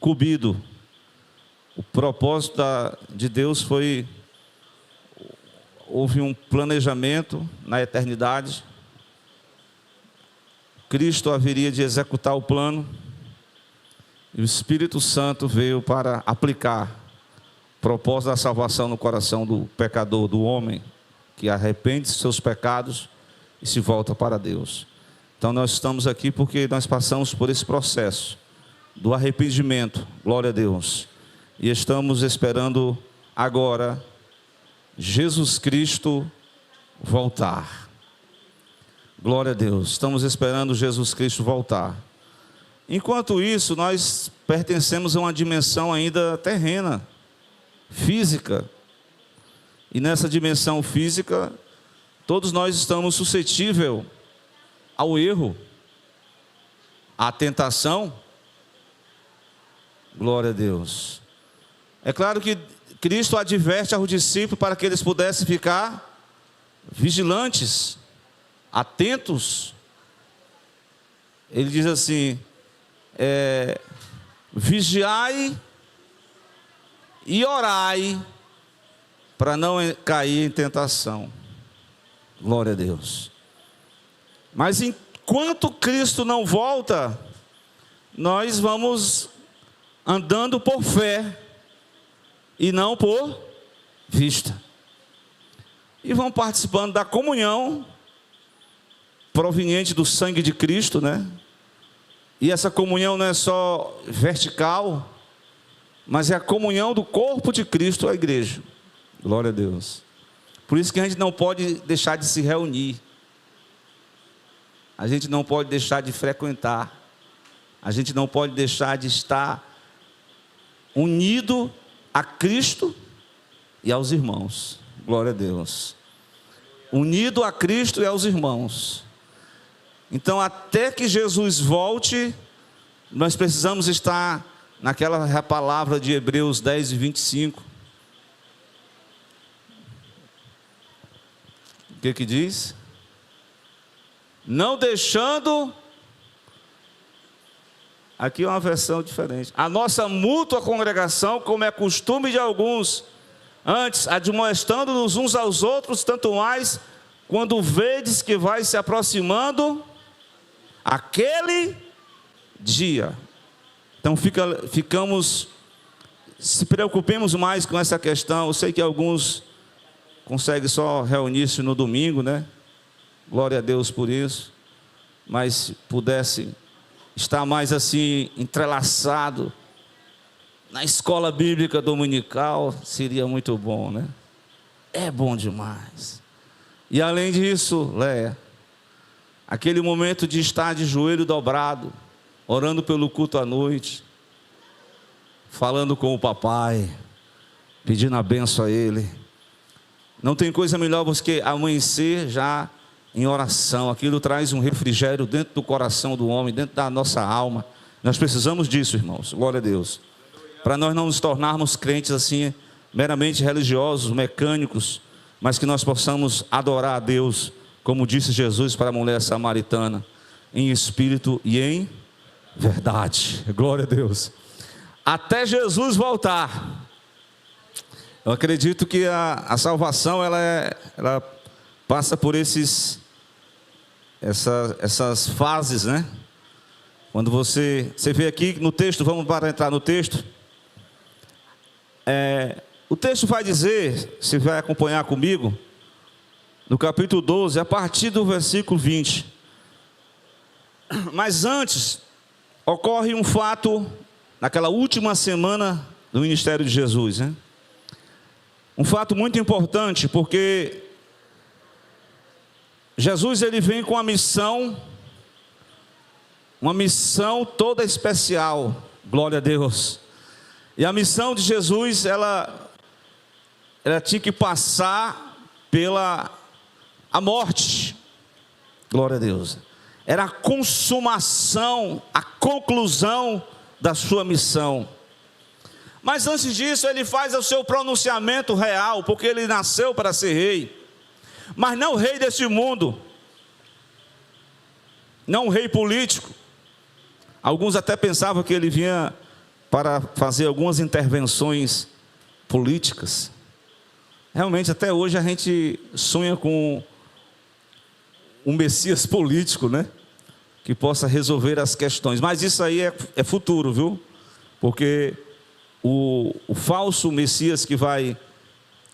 incumbido. O propósito de Deus foi... Houve um planejamento na eternidade. Cristo haveria de executar o plano. E o Espírito Santo veio para aplicar o propósito da salvação no coração do pecador, do homem, que arrepende de seus pecados e se volta para Deus. Então nós estamos aqui porque nós passamos por esse processo do arrependimento, glória a Deus. E estamos esperando agora Jesus Cristo voltar. Glória a Deus. Estamos esperando Jesus Cristo voltar. Enquanto isso, nós pertencemos a uma dimensão ainda terrena, física. E nessa dimensão física, todos nós estamos suscetíveis ao erro, à tentação. Glória a Deus. É claro que Cristo adverte aos discípulos para que eles pudessem ficar vigilantes, atentos. Ele diz assim: vigiai e orai para não cair em tentação. Glória a Deus. Mas enquanto Cristo não volta, nós vamos andando por fé e não por vista. E vão participando da comunhão proveniente do sangue de Cristo, né? E essa comunhão não é só vertical, mas é a comunhão do corpo de Cristo, a igreja. Glória a Deus. Por isso que a gente não pode deixar de se reunir. A gente não pode deixar de frequentar. A gente não pode deixar de estar unido a Cristo e aos irmãos. Glória a Deus. Unido a Cristo e aos irmãos. Então, até que Jesus volte, nós precisamos estar naquela palavra de Hebreus 10 e 25. O que diz? Não deixando... Aqui é uma versão diferente. A nossa mútua congregação, como é costume de alguns, antes admoestando-nos uns aos outros, tanto mais, quando vedes que vai se aproximando aquele dia. Então se preocupemos mais com essa questão. Eu sei que alguns conseguem só reunir-se no domingo, né? Glória a Deus por isso. Mas se pudesse estar mais assim, entrelaçado na escola bíblica dominical, seria muito bom, né? É bom demais. E além disso, Léa, aquele momento de estar de joelho dobrado, orando pelo culto à noite, falando com o papai, pedindo a bênção a ele. Não tem coisa melhor do que amanhecer já em oração. Aquilo traz um refrigério dentro do coração do homem, dentro da nossa alma. Nós precisamos disso, irmãos, glória a Deus. Para nós não nos tornarmos crentes assim, meramente religiosos, mecânicos, mas que nós possamos adorar a Deus, como disse Jesus para a mulher samaritana, em espírito e em verdade. Glória a Deus. Até Jesus voltar. Eu acredito que a salvação ela passa por essas fases, né? Quando você vê aqui no texto, vamos para entrar no texto. O texto vai dizer, você vai acompanhar comigo, no capítulo 12, a partir do versículo 20. Mas antes, ocorre um fato, naquela última semana do ministério de Jesus, né? Um fato muito importante, porque Jesus ele vem com uma missão toda especial, glória a Deus. E a missão de Jesus, ela tinha que passar pela a morte, glória a Deus. Era a consumação, a conclusão da sua missão. Mas antes disso, ele faz o seu pronunciamento real, porque ele nasceu para ser rei, mas não rei deste mundo, não rei político. Alguns até pensavam que ele vinha para fazer algumas intervenções políticas. Realmente, até hoje a gente sonha com um Messias político, né? Que possa resolver as questões. Mas isso aí é futuro, viu? Porque o falso Messias que vai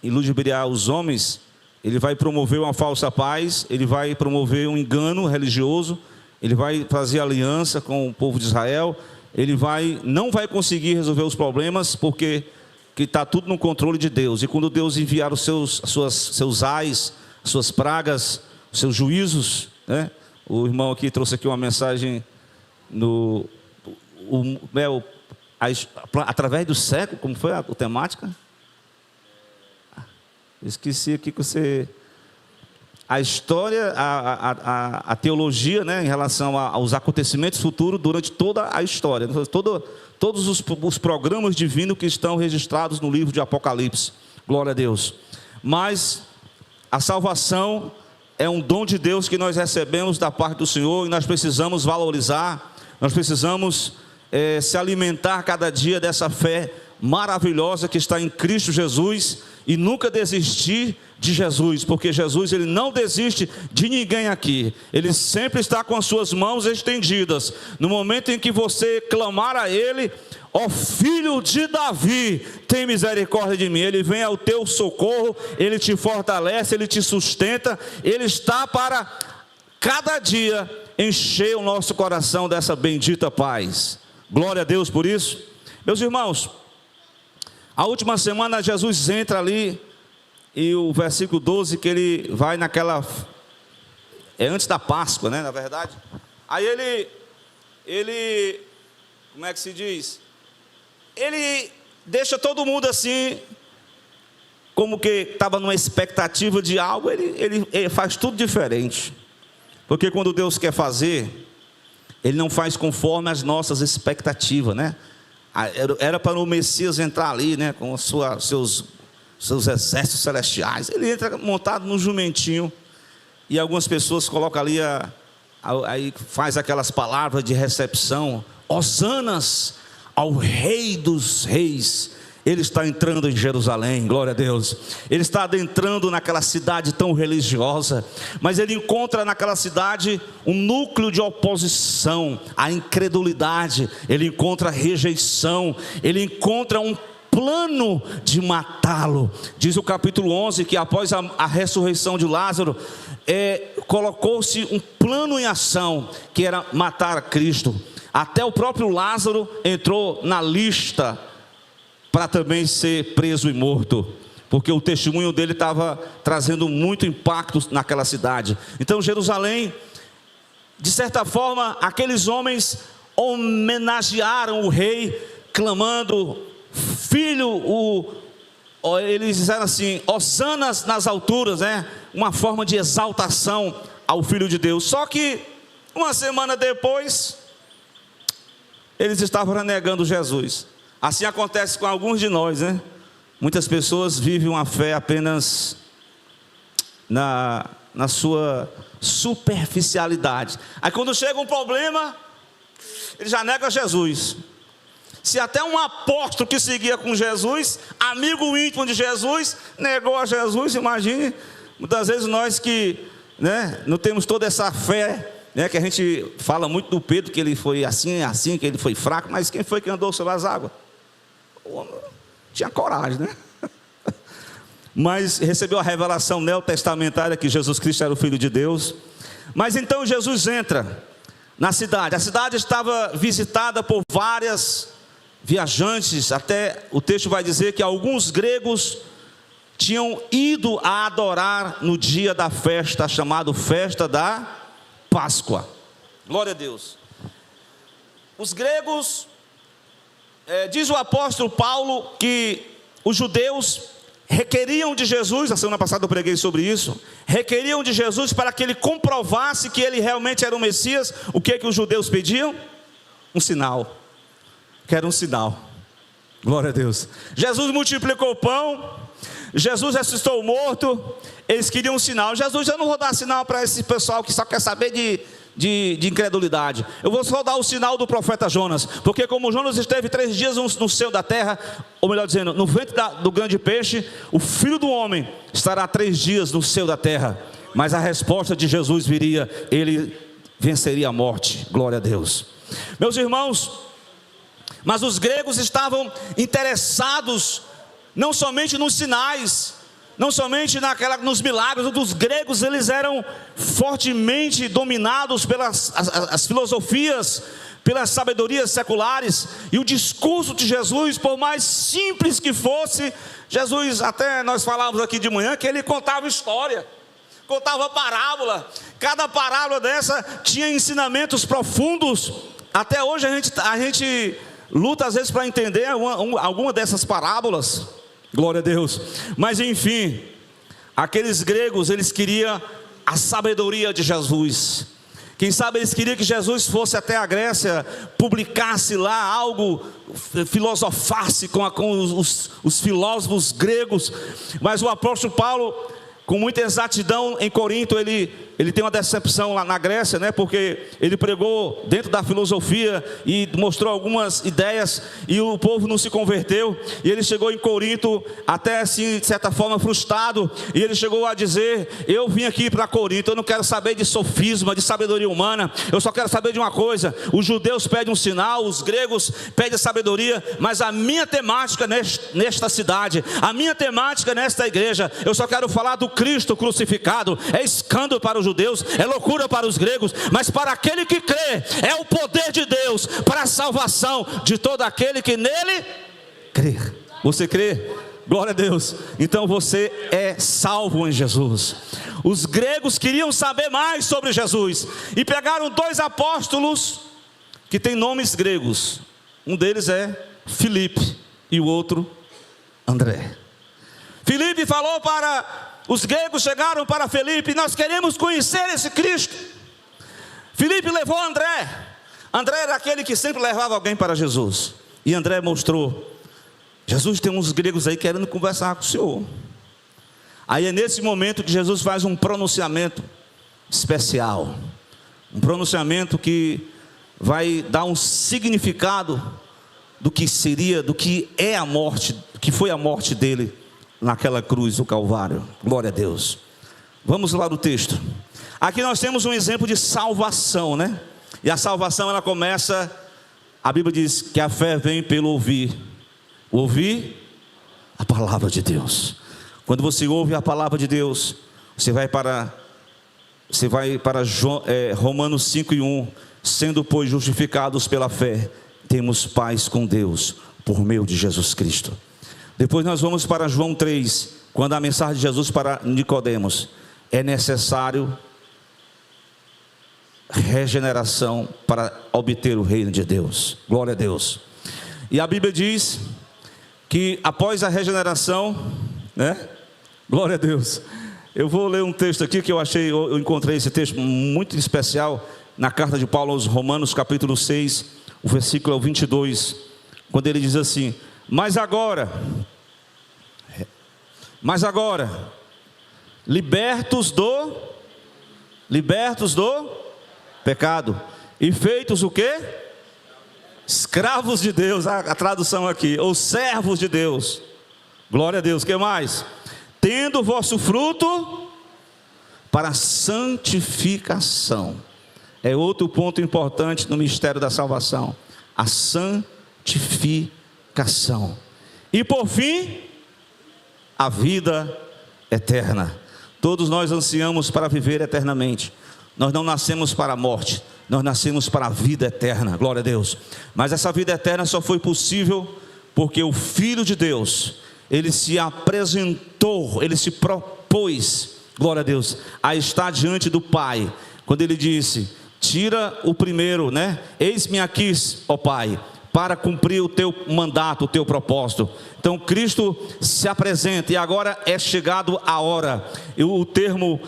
iludibriar os homens, ele vai promover uma falsa paz, ele vai promover um engano religioso, ele vai fazer aliança com o povo de Israel, ele não vai conseguir resolver os problemas, porque está tudo no controle de Deus. E quando Deus enviar os seus ais, suas pragas, os seus juízos, né? O irmão aqui trouxe aqui uma mensagem através do século, como foi a temática? Esqueci aqui que você... A história, a teologia, né, em relação aos acontecimentos futuros durante toda a história, todos os programas divinos que estão registrados no livro de Apocalipse. Glória a Deus. Mas a salvação é um dom de Deus que nós recebemos da parte do Senhor, e nós precisamos valorizar, nós precisamos se alimentar cada dia dessa fé maravilhosa que está em Cristo Jesus, e nunca desistir de Jesus, porque Jesus, ele não desiste de ninguém aqui, ele sempre está com as suas mãos estendidas. No momento em que você clamar a ele: ó filho de Davi, tem misericórdia de mim, ele vem ao teu socorro, ele te fortalece, ele te sustenta, ele está para cada dia encher o nosso coração dessa bendita paz. Glória a Deus por isso. Meus irmãos, a última semana Jesus entra ali, e o versículo 12, que ele vai naquela... É antes da Páscoa, né, na verdade. Aí ele... Como é que se diz? Ele deixa todo mundo assim, como que estava numa expectativa de algo. Ele faz tudo diferente. Porque quando Deus quer fazer, ele não faz conforme as nossas expectativas, né? Era para o Messias entrar ali, né, com seus exércitos celestiais. Ele entra montado no jumentinho, e algumas pessoas colocam ali, aí faz aquelas palavras de recepção: hosanas ao Rei dos Reis. Ele está entrando em Jerusalém, glória a Deus. Ele está adentrando naquela cidade tão religiosa, mas ele encontra naquela cidade um núcleo de oposição, a incredulidade. Ele encontra a rejeição, ele encontra um plano de matá-lo. Diz o capítulo 11 que após a ressurreição de Lázaro, colocou-se um plano em ação, que era matar a Cristo. Até o próprio Lázaro entrou na lista para também ser preso e morto, porque o testemunho dele estava trazendo muito impacto naquela cidade. Então Jerusalém, de certa forma, aqueles homens homenagearam o rei, clamando: filho, eles disseram assim: hosanas nas alturas, né? Uma forma de exaltação ao Filho de Deus. Só que uma semana depois, eles estavam renegando Jesus. Assim acontece com alguns de nós, né? Muitas pessoas vivem uma fé apenas na sua superficialidade. Aí quando chega um problema, ele já nega Jesus. Se até um apóstolo que seguia com Jesus, amigo íntimo de Jesus, negou a Jesus, imagine, muitas vezes nós que, né, não temos toda essa fé, né, que a gente fala muito do Pedro, que ele foi assim, que ele foi fraco, mas quem foi que andou sobre as águas? O homem tinha coragem, né? Mas recebeu a revelação neotestamentária que Jesus Cristo era o Filho de Deus. Mas então Jesus entra na cidade. A cidade estava visitada por várias viajantes. Até o texto vai dizer que alguns gregos tinham ido a adorar no dia da festa, chamado festa da Páscoa. Glória a Deus. Os gregos, diz o apóstolo Paulo que os judeus requeriam de Jesus, a semana passada eu preguei sobre isso, requeriam de Jesus para que ele comprovasse que ele realmente era o Messias. O que os judeus pediam? Um sinal. Quero um sinal. Glória a Deus. Jesus multiplicou o pão, Jesus ressuscitou morto, eles queriam um sinal. Jesus, eu não vou dar sinal para esse pessoal que só quer saber de incredulidade. Eu vou só dar o sinal do profeta Jonas, porque como Jonas esteve 3 dias no seio da terra, ou melhor dizendo, no ventre do grande peixe, o Filho do Homem estará 3 dias no seio da terra. Mas a resposta de Jesus viria, ele venceria a morte. Glória a Deus. Meus irmãos, mas os gregos estavam interessados não somente nos sinais, não somente nos milagres. Os gregos, eles eram fortemente dominados pelas as filosofias, pelas sabedorias seculares. E o discurso de Jesus, por mais simples que fosse, Jesus, até nós falávamos aqui de manhã, que ele contava história, contava parábola. Cada parábola dessa tinha ensinamentos profundos. Até hoje a gente luta às vezes para entender alguma dessas parábolas. Glória a Deus. Mas enfim, aqueles gregos, eles queriam a sabedoria de Jesus. Quem sabe eles queriam que Jesus fosse até a Grécia, publicasse lá algo, filosofasse com os filósofos gregos. Mas o apóstolo Paulo, com muita exatidão, em Corinto, ele tem uma decepção lá na Grécia, né? Porque ele pregou dentro da filosofia e mostrou algumas ideias, e o povo não se converteu. E ele chegou em Corinto até assim, de certa forma, frustrado, e ele chegou a dizer: eu vim aqui para Corinto, eu não quero saber de sofisma, de sabedoria humana, eu só quero saber de uma coisa: os judeus pedem um sinal, os gregos pedem sabedoria, mas a minha temática nesta cidade, a minha temática nesta igreja, eu só quero falar do Cristo crucificado. É escândalo para os judeus, é loucura para os gregos, mas para aquele que crê, é o poder de Deus para a salvação de todo aquele que nele crê. Você crê? Glória a Deus. Então você é salvo em Jesus. Os gregos queriam saber mais sobre Jesus e pegaram 2 apóstolos que têm nomes gregos. Um deles é Filipe e o outro André. Filipe falou para os gregos, chegaram para Filipe: nós queremos conhecer esse Cristo. Filipe levou André. André era aquele que sempre levava alguém para Jesus. E André mostrou: Jesus, tem uns gregos aí querendo conversar com o Senhor. Aí é nesse momento que Jesus faz um pronunciamento especial. Um pronunciamento que vai dar um significado do que seria, do que é a morte, do que foi a morte dele naquela cruz do Calvário. Glória a Deus. Vamos lá no texto. Aqui nós temos um exemplo de salvação, né? E a salvação, ela começa, a Bíblia diz que a fé vem pelo ouvir a palavra de Deus. Quando você ouve a palavra de Deus, você vai para Romanos 5:1. Sendo, pois, justificados pela fé, temos paz com Deus por meio de Jesus Cristo. Depois nós vamos para João 3, quando a mensagem de Jesus para Nicodemos: é necessário regeneração para obter o reino de Deus. Glória a Deus. E a Bíblia diz que após a regeneração, né? Glória a Deus. Eu vou ler um texto aqui que eu encontrei esse texto muito especial na carta de Paulo aos Romanos, capítulo 6, o versículo 22, quando ele diz assim: Mas agora, libertos do pecado, e feitos o quê? Escravos de Deus, a tradução aqui, ou servos de Deus. Glória a Deus. O que mais? Tendo vosso fruto para santificação. É outro ponto importante no mistério da salvação: a santificação. E por fim, a vida eterna. Todos nós ansiamos para viver eternamente. Nós não nascemos para a morte, nós nascemos para a vida eterna. Glória a Deus. Mas essa vida eterna só foi possível porque o Filho de Deus, ele se apresentou, ele se propôs, glória a Deus, a estar diante do Pai, quando ele disse: tira o primeiro, né? Eis-me aqui, ó Pai, para cumprir o teu mandato, o teu propósito. Então Cristo se apresenta, e agora é chegado a hora. O termo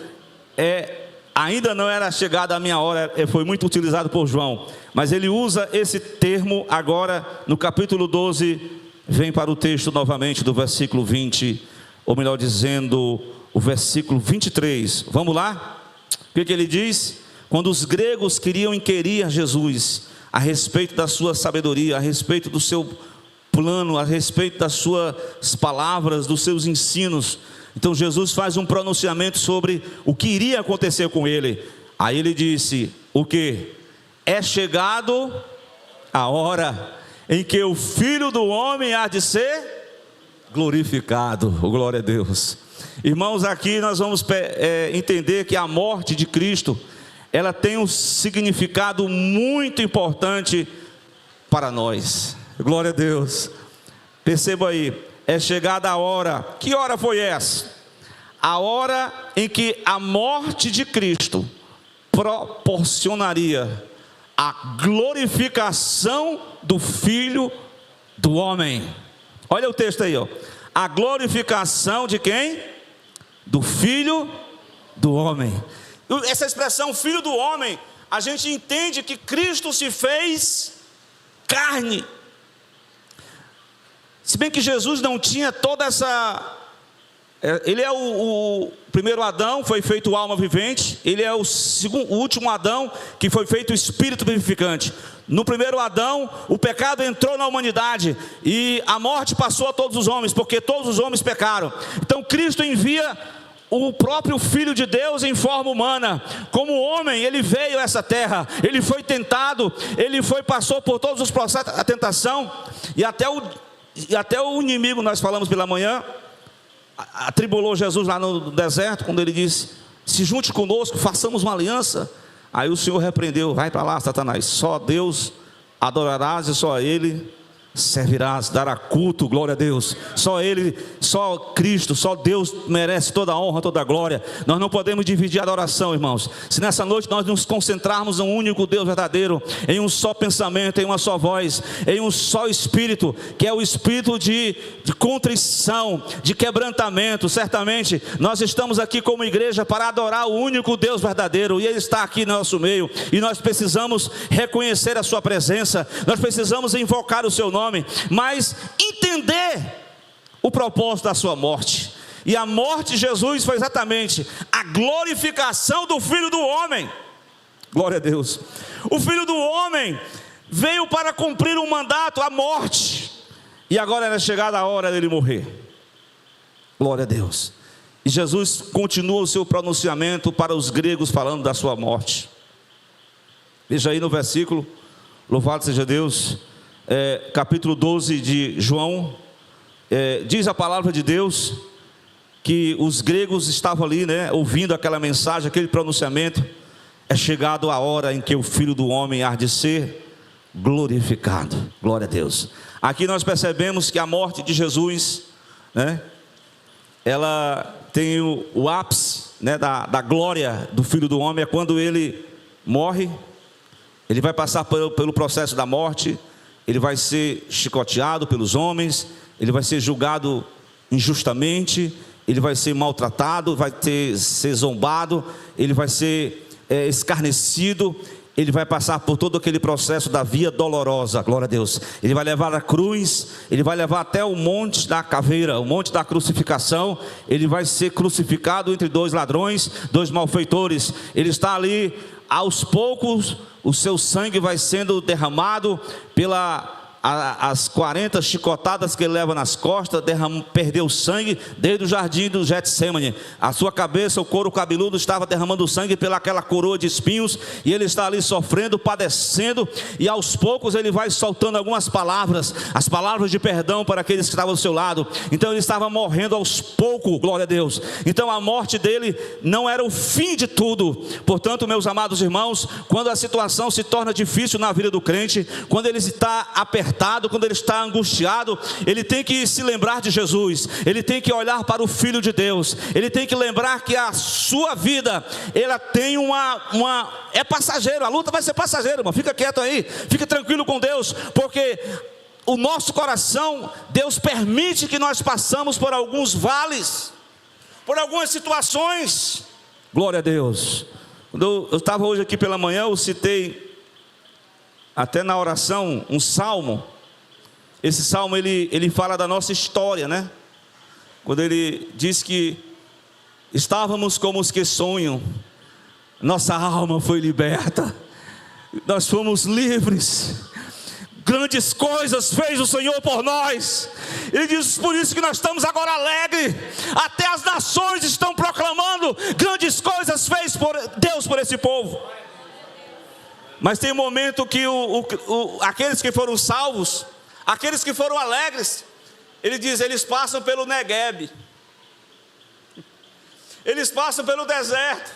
ainda não era chegada a minha hora, foi muito utilizado por João, mas ele usa esse termo agora no capítulo 12. Vem para o texto novamente do versículo 20. ou melhor dizendo, o versículo 23. Vamos lá? O que ele diz? Quando os gregos queriam inquirir Jesus a respeito da sua sabedoria, a respeito do seu plano, a respeito das suas palavras, dos seus ensinos, então Jesus faz um pronunciamento sobre o que iria acontecer com ele. Aí ele disse, o que? É chegado a hora em que o Filho do Homem há de ser glorificado. Glória a Deus. Irmãos, aqui nós vamos entender que a morte de Cristo, ela tem um significado muito importante para nós. Glória a Deus. Perceba aí, é chegada a hora. Que hora foi essa? A hora em que a morte de Cristo proporcionaria a glorificação do Filho do Homem. Olha o texto aí, ó. A glorificação de quem? Do Filho do Homem. Essa expressão Filho do Homem, a gente entende que Cristo se fez carne. Se bem que Jesus não tinha toda essa... Ele é o primeiro Adão, foi feito alma vivente. Ele é o último Adão, que foi feito espírito vivificante. No primeiro Adão, o pecado entrou na humanidade e a morte passou a todos os homens, porque todos os homens pecaram. Então Cristo envia o próprio Filho de Deus em forma humana. Como homem, ele veio a essa terra, ele foi tentado, passou por todos os processos da tentação, e até o inimigo, nós falamos pela manhã, atribulou Jesus lá no deserto, quando ele disse, se junte conosco, façamos uma aliança. Aí o Senhor repreendeu, vai para lá, Satanás, só Deus adorarás e só a Ele servirás, dará culto, glória a Deus. Só Ele, só Cristo, só Deus merece toda a honra, toda a glória. Nós não podemos dividir a adoração, irmãos. Se nessa noite nós nos concentrarmos num único Deus verdadeiro, em um só pensamento, em uma só voz, em um só Espírito, que é o Espírito de contrição, de quebrantamento, certamente nós estamos aqui como igreja para adorar o único Deus verdadeiro, e Ele está aqui no nosso meio, e nós precisamos reconhecer a sua presença, nós precisamos invocar o seu nome, mas entender o propósito da sua morte. E a morte de Jesus foi exatamente a glorificação do Filho do Homem. Glória a Deus. O Filho do Homem veio para cumprir um mandato, a morte, e agora era chegada a hora dele morrer. Glória a Deus. E Jesus continua o seu pronunciamento para os gregos, falando da sua morte. Veja aí no versículo, louvado seja Deus, capítulo 12 de João, diz a palavra de Deus que os gregos estavam ali, ouvindo aquela mensagem, aquele pronunciamento. É chegado a hora em que o Filho do Homem há de ser glorificado. Glória a Deus. Aqui nós percebemos que a morte de Jesus, ela tem o ápice, da glória do Filho do Homem, é quando ele morre. Ele vai passar pelo processo da morte, ele vai ser chicoteado pelos homens, ele vai ser julgado injustamente, ele vai ser maltratado, vai ser zombado, ele vai ser escarnecido, ele vai passar por todo aquele processo da via dolorosa, glória a Deus. Ele vai levar a cruz, ele vai levar até o monte da caveira, o monte da crucificação. Ele vai ser crucificado entre dois ladrões, dois malfeitores. Ele está ali, aos poucos, o seu sangue vai sendo derramado as 40 chicotadas que ele leva nas costas, perdeu sangue desde o jardim do Getsêmani. A sua cabeça, o couro cabeludo estava derramando sangue pelaquela coroa de espinhos, e ele está ali sofrendo, padecendo, e aos poucos ele vai soltando algumas palavras, as palavras de perdão para aqueles que estavam ao seu lado. Então ele estava morrendo aos poucos, glória a Deus. Então a morte dele não era o fim de tudo. Portanto, meus amados irmãos, quando a situação se torna difícil na vida do crente, quando ele está apertado, quando ele está angustiado, ele tem que se lembrar de Jesus, ele tem que olhar para o Filho de Deus, ele tem que lembrar que a sua vida, ela tem é passageiro, a luta vai ser passageira, irmão. Fica quieto aí, fica tranquilo com Deus, porque o nosso coração, Deus permite que nós passamos por alguns vales, por algumas situações. Glória a Deus. Quando eu estava hoje aqui pela manhã, eu citei até na oração um salmo. Esse salmo ele fala da nossa história, quando ele diz que estávamos como os que sonham, nossa alma foi liberta, nós fomos livres, grandes coisas fez o Senhor por nós. Ele diz, por isso que nós estamos agora alegres, até as nações estão proclamando, grandes coisas fez Deus por esse povo. Mas tem um momento que aqueles que foram salvos, aqueles que foram alegres, ele diz, eles passam pelo Neguebe, eles passam pelo deserto,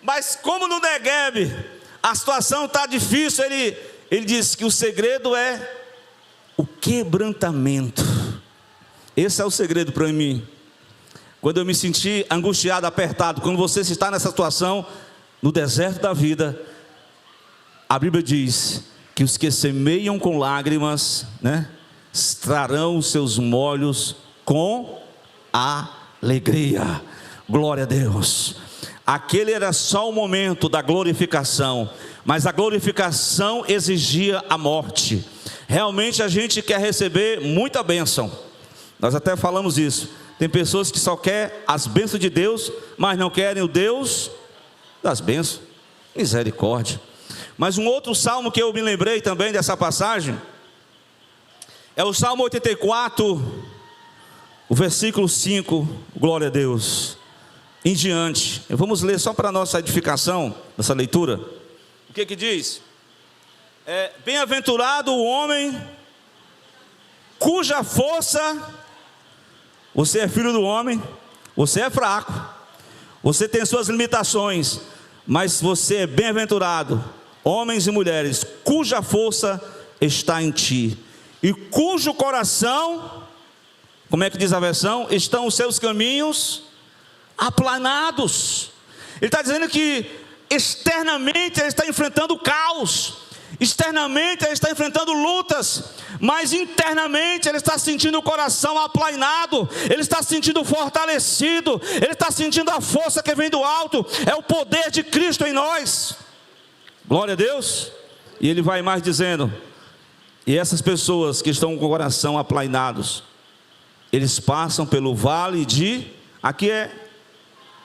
mas como no Neguebe a situação está difícil, ele diz que o segredo é o quebrantamento. Esse é o segredo para mim. Quando eu me senti angustiado, apertado, quando você está nessa situação, no deserto da vida, a Bíblia diz que os que semeiam com lágrimas, né, trarão os seus molhos com alegria. Glória a Deus. Aquele era só o momento da glorificação, mas a glorificação exigia a morte. Realmente a gente quer receber muita bênção. Nós até falamos isso. Tem pessoas que só querem as bênçãos de Deus, mas não querem o Deus das bênçãos. Misericórdia. Mas um outro salmo que eu me lembrei também dessa passagem é o Salmo 84, o versículo 5, glória a Deus, em diante. Vamos ler só para a nossa edificação, nessa leitura. O que diz? Bem-aventurado o homem cuja força, você é filho do homem, você é fraco, você tem suas limitações, mas você é bem-aventurado, homens e mulheres, cuja força está em ti, e cujo coração, como é que diz a versão? Estão os seus caminhos aplanados. Ele está dizendo que externamente ele está enfrentando caos, externamente ele está enfrentando lutas, mas internamente ele está sentindo o coração aplanado, ele está sentindo fortalecido, ele está sentindo a força que vem do alto, é o poder de Cristo em nós. Glória a Deus. E ele vai mais dizendo, e essas pessoas que estão com o coração aplainados, eles passam pelo vale de, aqui é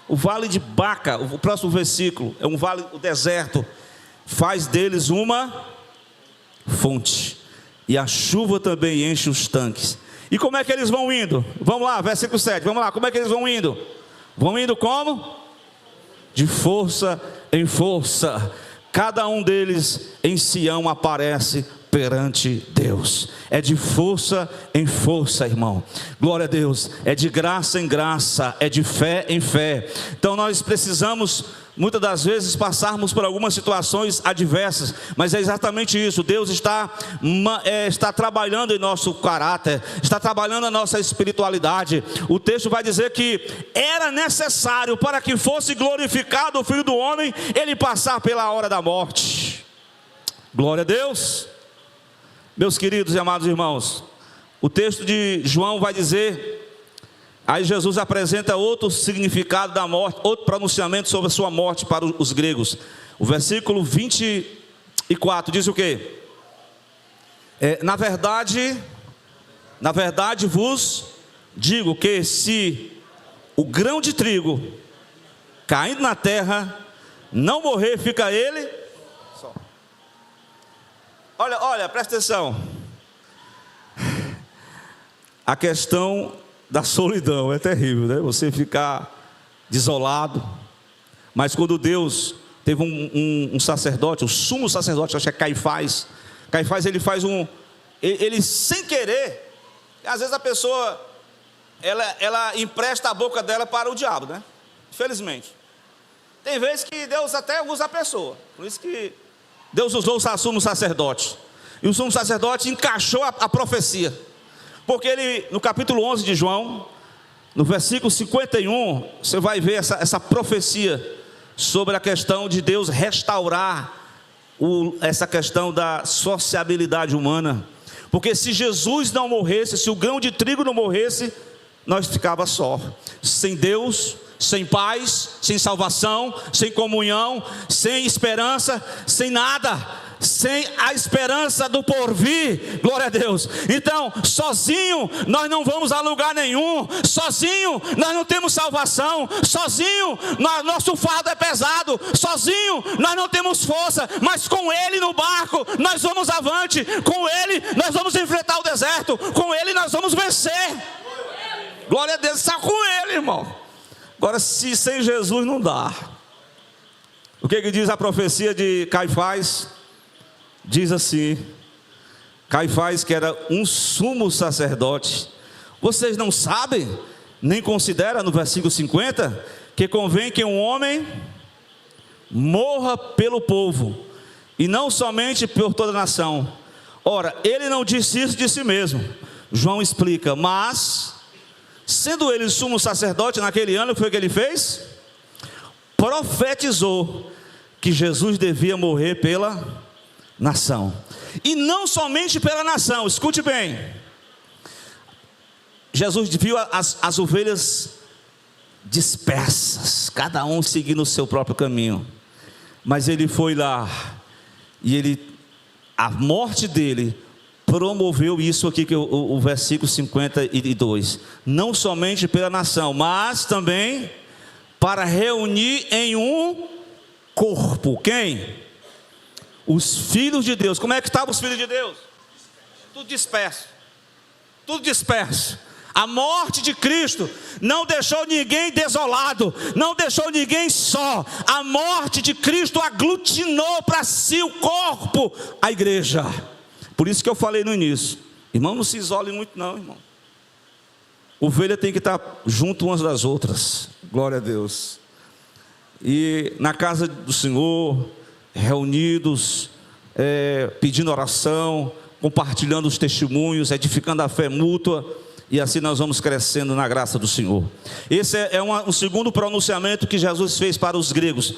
o vale de Baca, o próximo versículo, é um vale, o deserto, faz deles uma fonte, e a chuva também enche os tanques. E como é que eles vão indo? Vamos lá, versículo 7, vamos lá, como é que eles vão indo? Vão indo como? De força em força, cada um deles em Sião aparece perante Deus. É de força em força, irmão. Glória a Deus. É de graça em graça, é de fé em fé. Então nós precisamos muitas das vezes passarmos por algumas situações adversas, mas é exatamente isso. Deus está trabalhando em nosso caráter, está trabalhando a nossa espiritualidade. O texto vai dizer que era necessário, para que fosse glorificado o Filho do Homem, ele passar pela hora da morte. Glória a Deus. Meus queridos e amados irmãos, o texto de João vai dizer, aí Jesus apresenta outro significado da morte, outro pronunciamento sobre a sua morte para os gregos. O versículo 24 diz o quê? Na verdade vos digo que se o grão de trigo caindo na terra não morrer, fica ele só. Olha, presta atenção. A questão da solidão é terrível, né? Você ficar desolado. Mas quando Deus teve um sacerdote, o sumo sacerdote, acho que é Caifás, ele faz ele sem querer, às vezes a pessoa, ela empresta a boca dela para o diabo, né? Infelizmente. Tem vezes que Deus até usa a pessoa, por isso que Deus usou o sumo sacerdote, e o sumo sacerdote encaixou a profecia, porque ele, no capítulo 11 de João, no versículo 51, você vai ver essa profecia sobre a questão de Deus restaurar essa questão da sociabilidade humana, porque se Jesus não morresse, se o grão de trigo não morresse, nós ficava só, sem Deus, sem paz, sem salvação, sem comunhão, sem esperança, sem nada. sem a esperança do porvir, glória a Deus. Então, sozinho nós não vamos a lugar nenhum, sozinho nós não temos salvação, sozinho nosso fardo é pesado, sozinho nós não temos força, mas com Ele no barco nós vamos avante, com Ele nós vamos enfrentar o deserto, com Ele nós vamos vencer. Glória a Deus, está com Ele, irmão. Agora, se sem Jesus não dá. O que diz a profecia de Caifás? Diz assim: Caifás, que era um sumo sacerdote, vocês não sabem, nem consideram no versículo 50, que convém que um homem morra pelo povo, e não somente por toda a nação. Ora, ele não disse isso de si mesmo. João explica, mas, sendo ele sumo sacerdote naquele ano, o que foi que ele fez? Profetizou que Jesus devia morrer pela nação, e não somente pela nação. Escute bem, Jesus viu as ovelhas dispersas, cada um seguindo o seu próprio caminho, mas ele foi lá, e a morte dele promoveu isso aqui, que o versículo 52, não somente pela nação, mas também para reunir em um corpo, quem? Os filhos de Deus. Como é que estavam os filhos de Deus? Tudo disperso, tudo disperso. A morte de Cristo não deixou ninguém desolado, não deixou ninguém só. A morte de Cristo aglutinou para si o corpo, a igreja. Por isso que eu falei no início, irmão, não se isole muito não, irmão. Ovelha tem que estar junto umas das outras, glória a Deus. E na casa do Senhor, reunidos, pedindo oração, compartilhando os testemunhos, edificando a fé mútua, e assim nós vamos crescendo na graça do Senhor. Esse é um segundo pronunciamento que Jesus fez para os gregos.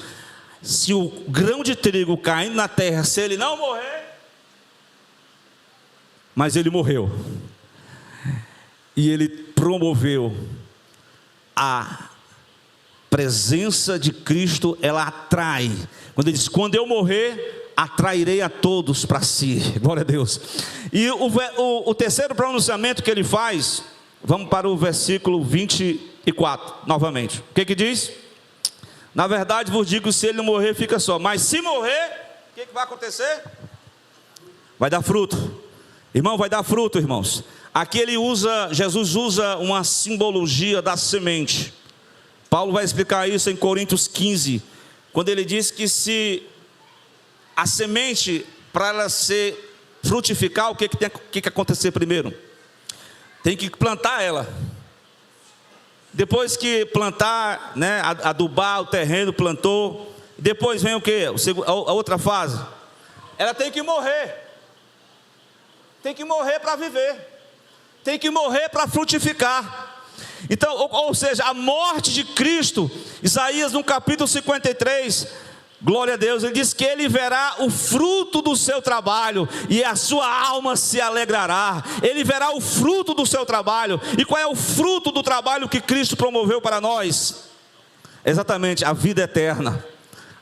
Se o grão de trigo caindo na terra, se ele não morrer, mas ele morreu, e ele promoveu a presença de Cristo, ela atrai. Quando ele diz, quando eu morrer, atrairei a todos para si, glória a Deus. E o terceiro pronunciamento que ele faz, vamos para o versículo 24, novamente. O que diz? Na verdade vos digo, se ele não morrer, fica só, mas se morrer, o que vai acontecer? Vai dar fruto, irmão, vai dar fruto, irmãos. Aqui Jesus usa uma simbologia da semente. Paulo vai explicar isso em Coríntios 15, quando ele diz que se a semente, para ela ser frutificar, o que tem que acontecer primeiro? Tem que plantar ela. Depois que plantar, né, adubar o terreno, plantou, depois vem o que? A outra fase. Ela tem que morrer. Tem que morrer para viver. Tem que morrer para frutificar. Então, ou seja, a morte de Cristo, Isaías no capítulo 53, glória a Deus, ele diz que ele verá o fruto do seu trabalho, e a sua alma se alegrará. Ele verá o fruto do seu trabalho. E qual é o fruto do trabalho que Cristo promoveu para nós? Exatamente, a vida eterna,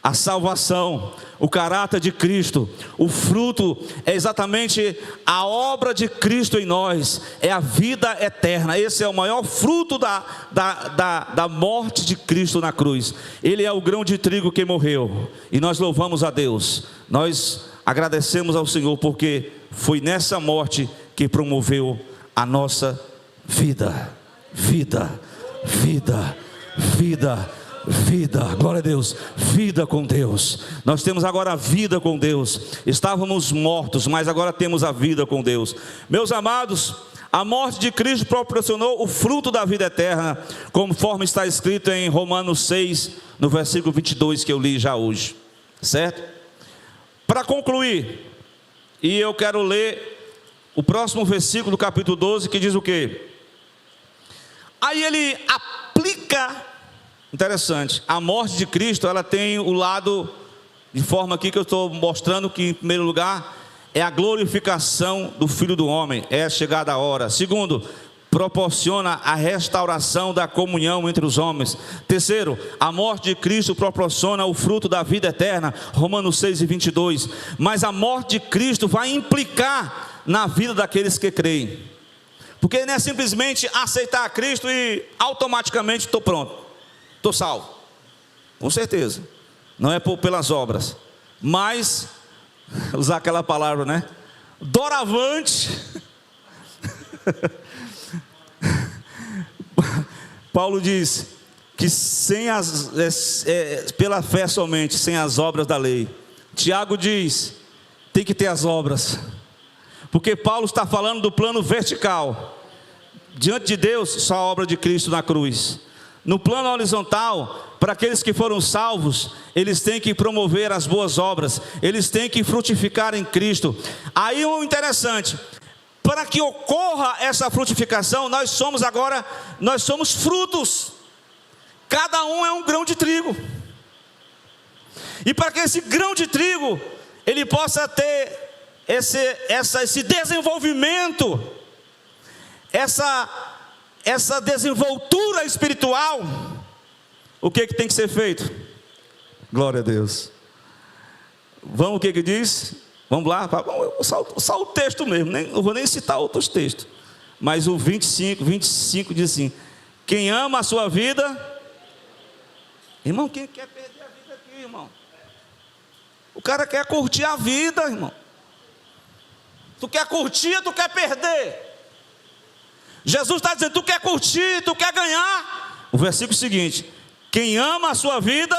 a salvação, o caráter de Cristo. O fruto é exatamente a obra de Cristo em nós, é a vida eterna. Esse é o maior fruto da morte de Cristo na cruz. Ele é o grão de trigo que morreu, e nós louvamos a Deus, nós agradecemos ao Senhor, porque foi nessa morte que promoveu a nossa vida, glória a Deus, vida com Deus. Nós temos agora a vida com Deus. Estávamos mortos, mas agora temos a vida com Deus. Meus amados, a morte de Cristo proporcionou o fruto da vida eterna, conforme está escrito em Romanos 6, no versículo 22, que eu li já hoje, certo? Para concluir, e eu quero ler o próximo versículo do capítulo 12, que diz o quê? Aí ele aplica. Interessante, a morte de Cristo, ela tem o lado, de forma aqui que eu estou mostrando, que em primeiro lugar, é a glorificação do Filho do Homem, é a chegada a hora. Segundo, proporciona a restauração da comunhão entre os homens. Terceiro, a morte de Cristo proporciona o fruto da vida eterna, Romanos 6:22. Mas a morte de Cristo vai implicar na vida daqueles que creem, porque não é simplesmente aceitar a Cristo e automaticamente estou pronto, estou salvo. Com certeza, não é pelas obras, mas, usar aquela palavra, né? Doravante. Paulo diz que pela fé somente, sem as obras da lei. Tiago diz, tem que ter as obras, porque Paulo está falando do plano vertical. Diante de Deus, só a obra de Cristo na cruz. No plano horizontal, para aqueles que foram salvos, eles têm que promover as boas obras, eles têm que frutificar em Cristo. Aí o interessante, para que ocorra essa frutificação, nós somos frutos. Cada um é um grão de trigo. E para que esse grão de trigo, ele possa ter esse desenvolvimento, essa desenvoltura espiritual, o que tem que ser feito? Glória a Deus. Vamos, o que diz? Vamos lá, só o texto mesmo, não vou nem citar outros textos. Mas o 25 diz assim: quem ama a sua vida, irmão, quem quer perder a vida aqui, irmão? O cara quer curtir a vida, irmão. Tu quer curtir, tu quer perder. Jesus está dizendo, tu quer curtir, tu quer ganhar. O versículo seguinte: quem ama a sua vida,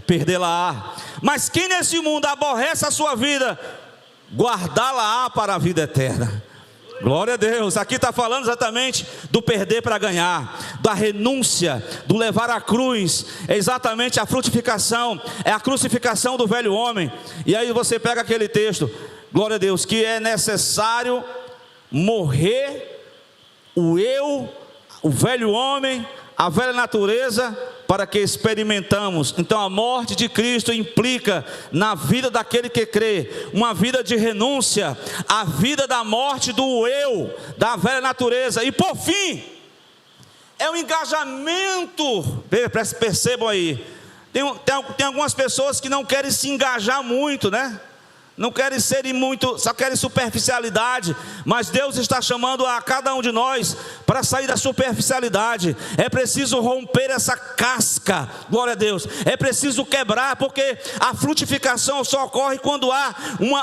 perdê-la-á. Mas quem nesse mundo aborrece a sua vida, guardá-la-á para a vida eterna. Glória a Deus. Aqui está falando exatamente do perder para ganhar, da renúncia, do levar a cruz. É exatamente a frutificação, é a crucificação do velho homem. E aí você pega aquele texto, glória a Deus, que é necessário morrer o velho homem, a velha natureza, para que experimentamos. Então a morte de Cristo implica na vida daquele que crê, uma vida de renúncia, a vida da morte do eu, da velha natureza. E por fim, é um engajamento. Percebam aí, tem algumas pessoas que não querem se engajar muito, né? Não querem ser muito, só querem superficialidade. Mas Deus está chamando a cada um de nós para sair da superficialidade. É preciso romper essa casca, glória a Deus. É preciso quebrar, porque a frutificação só ocorre quando há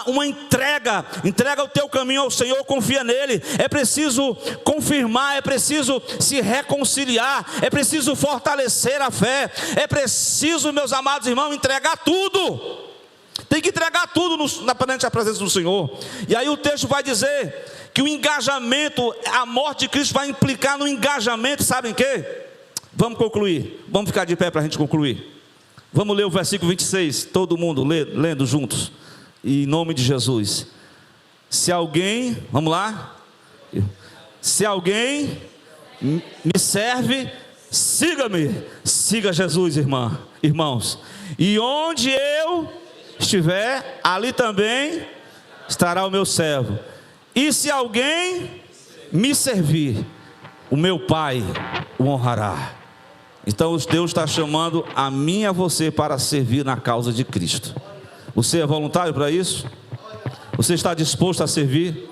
uma entrega. Entrega o teu caminho ao Senhor, confia nele. É preciso confirmar, é preciso se reconciliar, é preciso fortalecer a fé. É preciso, meus amados irmãos, entregar tudo. Tem que entregar tudo perante a presença do Senhor. E aí o texto vai dizer que o engajamento, a morte de Cristo vai implicar no engajamento, sabem o quê? Vamos concluir, vamos ficar de pé para a gente concluir. Vamos ler o versículo 26, todo mundo lendo juntos, em nome de Jesus. Se alguém, vamos lá, se alguém me serve, siga-me. Siga Jesus, irmãos. E onde eu estiver, ali também estará o meu servo. E se alguém me servir, o meu Pai o honrará. Então Deus está chamando a mim e a você para servir na causa de Cristo. Você é voluntário para isso? Você está disposto a servir?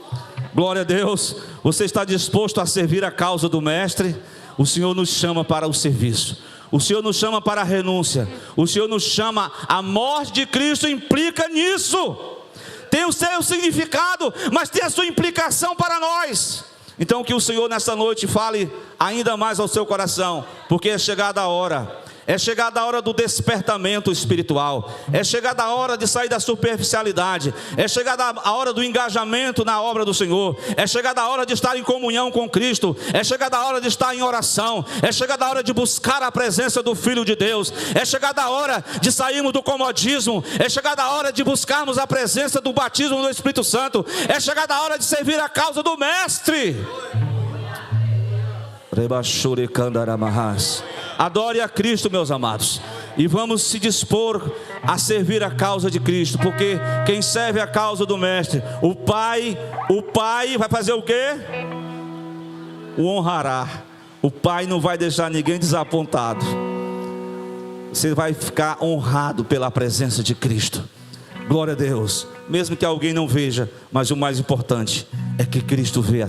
Glória a Deus. Você está disposto a servir a causa do Mestre? O Senhor nos chama para o serviço. O Senhor nos chama para a renúncia. O Senhor nos chama, a morte de Cristo implica nisso. Tem o seu significado, mas tem a sua implicação para nós. Então que o Senhor nessa noite fale ainda mais ao seu coração, porque é chegada a hora. É chegada a hora do despertamento espiritual. É chegada a hora de sair da superficialidade. É chegada a hora do engajamento na obra do Senhor. É chegada a hora de estar em comunhão com Cristo. É chegada a hora de estar em oração. É chegada a hora de buscar a presença do Filho de Deus. É chegada a hora de sairmos do comodismo. É chegada a hora de buscarmos a presença do batismo do Espírito Santo. É chegada a hora de servir a causa do Mestre. Adore a Cristo, meus amados, e vamos se dispor a servir a causa de Cristo, porque quem serve a causa do Mestre, o Pai vai fazer o quê? o honrará. O Pai não vai deixar ninguém desapontado. Você vai ficar honrado pela presença de Cristo. Glória a Deus. Mesmo que alguém não veja, mas o mais importante é que Cristo vê.